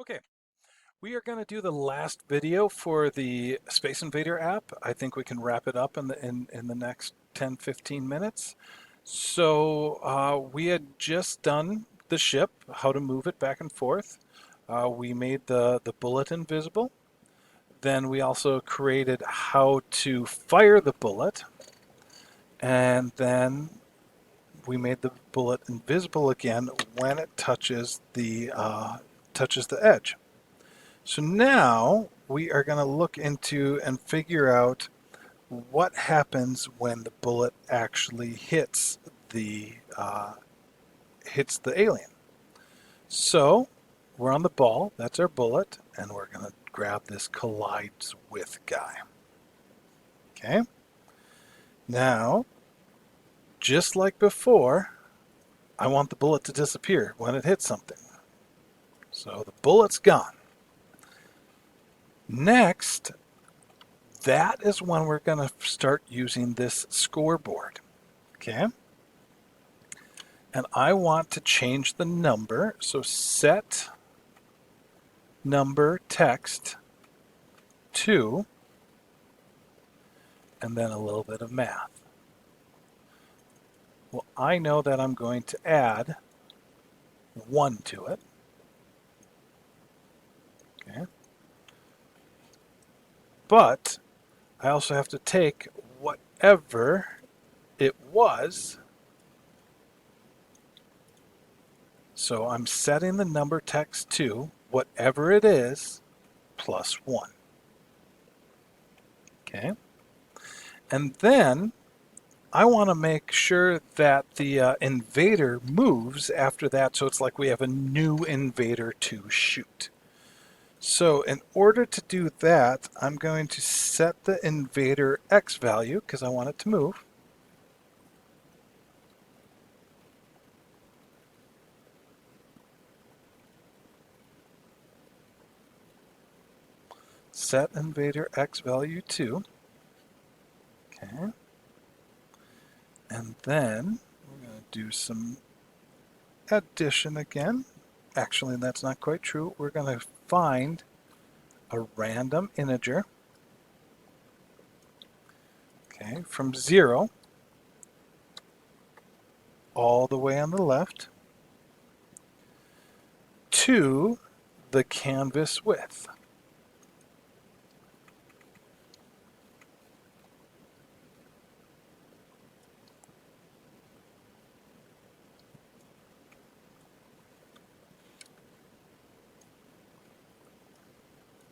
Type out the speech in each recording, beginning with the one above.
Okay, we are going to do the last video for the Space Invader app. I think we can wrap it up in the next 10-15 minutes. So we had just done the ship, how to move it back and forth. We made the bullet invisible. Then we also created how to fire the bullet. And then we made the bullet invisible again when it touches the edge. So now we are going to look into and figure out what happens when the bullet actually hits the alien. So we're on the ball, that's our bullet, and we're going to grab this collides with guy. Okay. Now, just like before, I want the bullet to disappear when it hits something. So the bullet's gone. Next, that is when we're going to start using this scoreboard. Okay. And I want to change the number. So set number text to, and then a little bit of math. Well, I know that I'm going to add 1 to it. Okay. But I also have to take whatever it was. So I'm setting the number text to whatever it is plus 1. Okay. And then I want to make sure that the invader moves after that, so it's like we have a new invader to shoot. So in order to do that, I'm going to set the invader X value because I want it to move. Set invader X value to. Okay. And then we're going to do some addition again. Actually, that's not quite true. We're going to find a random integer, okay, from 0 all the way on the left to the canvas width.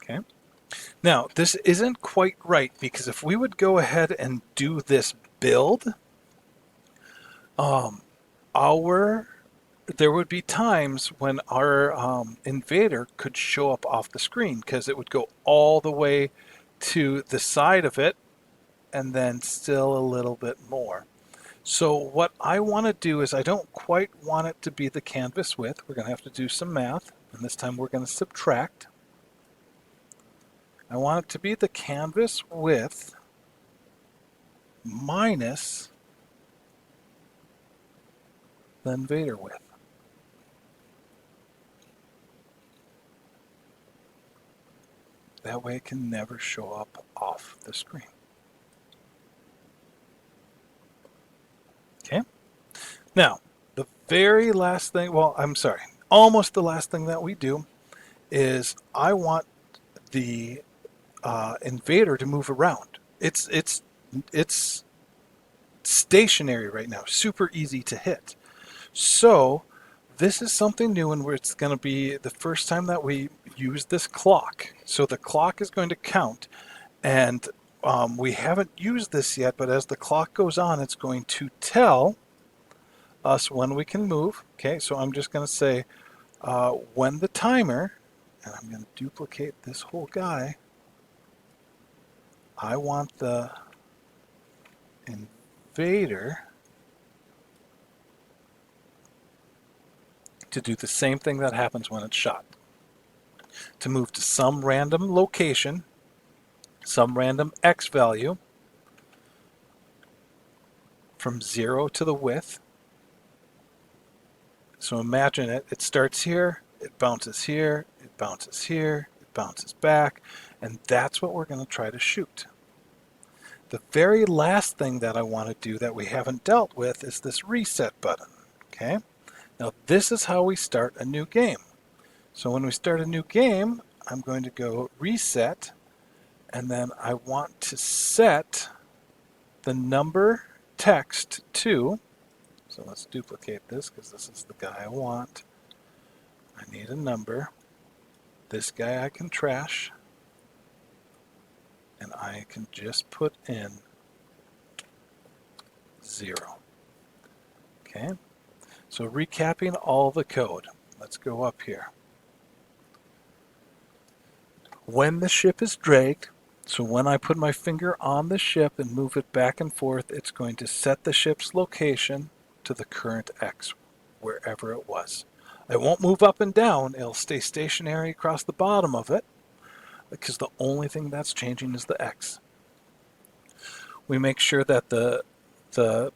Okay. Now, this isn't quite right because if we would go ahead and do this build, there would be times when our invader could show up off the screen because it would go all the way to the side of it and then still a little bit more. So what I want to do is I don't quite want it to be the canvas width. We're going to have to do some math, and this time we're going to subtract. I want it to be the canvas width minus the invader width. That way it can never show up off the screen. Okay. Now, the very last thing, well, I'm sorry, almost the last thing that we do is I want the invader to move around. It's stationary right now, super easy to hit. So this is something new, and it's going to be the first time that we use this clock. So the clock is going to count, and we haven't used this yet, but as the clock goes on, it's going to tell us when we can move. Okay, so I'm just going to say when the timer, and I'm going to duplicate this whole guy. I want the invader to do the same thing that happens when it's shot. To move to some random location, some random X value, from 0 to the width. So imagine it starts here, it bounces here, it bounces here, it bounces back, and that's what we're going to try to shoot. The very last thing that I want to do that we haven't dealt with is this reset button. Okay, now this is how we start a new game. So when we start a new game, I'm going to go reset, and then I want to set the number text to, so let's duplicate this because this is the guy I want. I need a number. This guy I can trash, and I can just put in 0. Okay, so recapping all the code. Let's go up here. When the ship is dragged, so when I put my finger on the ship and move it back and forth, it's going to set the ship's location to the current X, wherever it was. It won't move up and down, it'll stay stationary across the bottom of it, because the only thing that's changing is the X. We make sure that the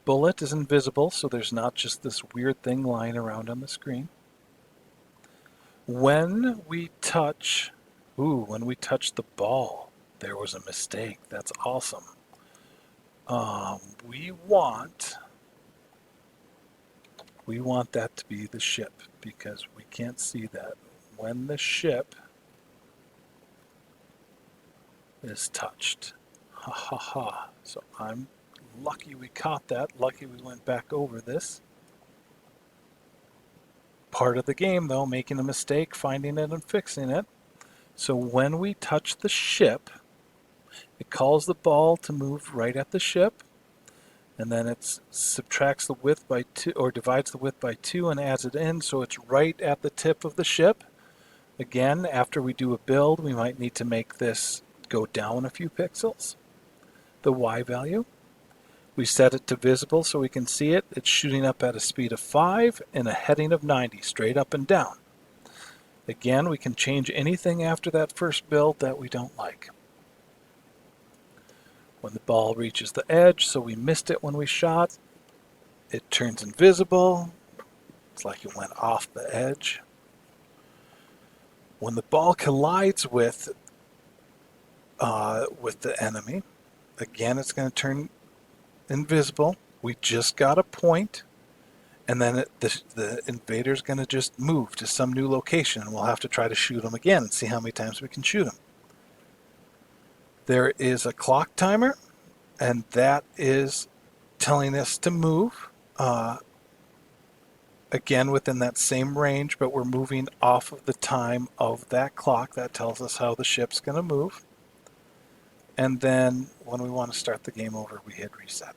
bullet is invisible, so there's not just this weird thing lying around on the screen. When we touch the ball, there was a mistake. That's awesome. We want that to be the ship because we can't see that. When the ship is touched. Ha ha ha. So I'm lucky we caught that. Lucky we went back over this. Part of the game though, making a mistake, finding it and fixing it. So when we touch the ship, it calls the ball to move right at the ship, and then it subtracts the width by 2, or divides the width by 2 and adds it in, so it's right at the tip of the ship. Again, after we do a build, we might need to make this go down a few pixels, the Y value. We set it to visible so we can see it. It's shooting up at a speed of 5 and a heading of 90, straight up and down. Again, we can change anything after that first build that we don't like. When the ball reaches the edge, so we missed it when we shot, it turns invisible. It's like it went off the edge. When the ball collides with the enemy, again it's going to turn invisible. We just got a point, and then the invader's going to just move to some new location, and we'll have to try to shoot him again and see how many times we can shoot him. There is a clock timer, and that is telling us to move again within that same range, but we're moving off of the time of that clock. That tells us how the ship's going to move. And then when we want to start the game over, we hit reset.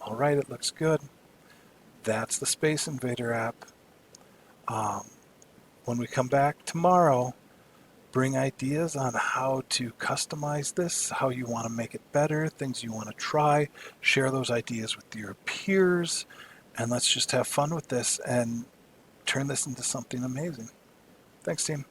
All right, it looks good. That's the Space Invader app. When we come back tomorrow, bring ideas on how to customize this, how you want to make it better, things you want to try. Share those ideas with your peers, and let's just have fun with this and turn this into something amazing. Thanks, team.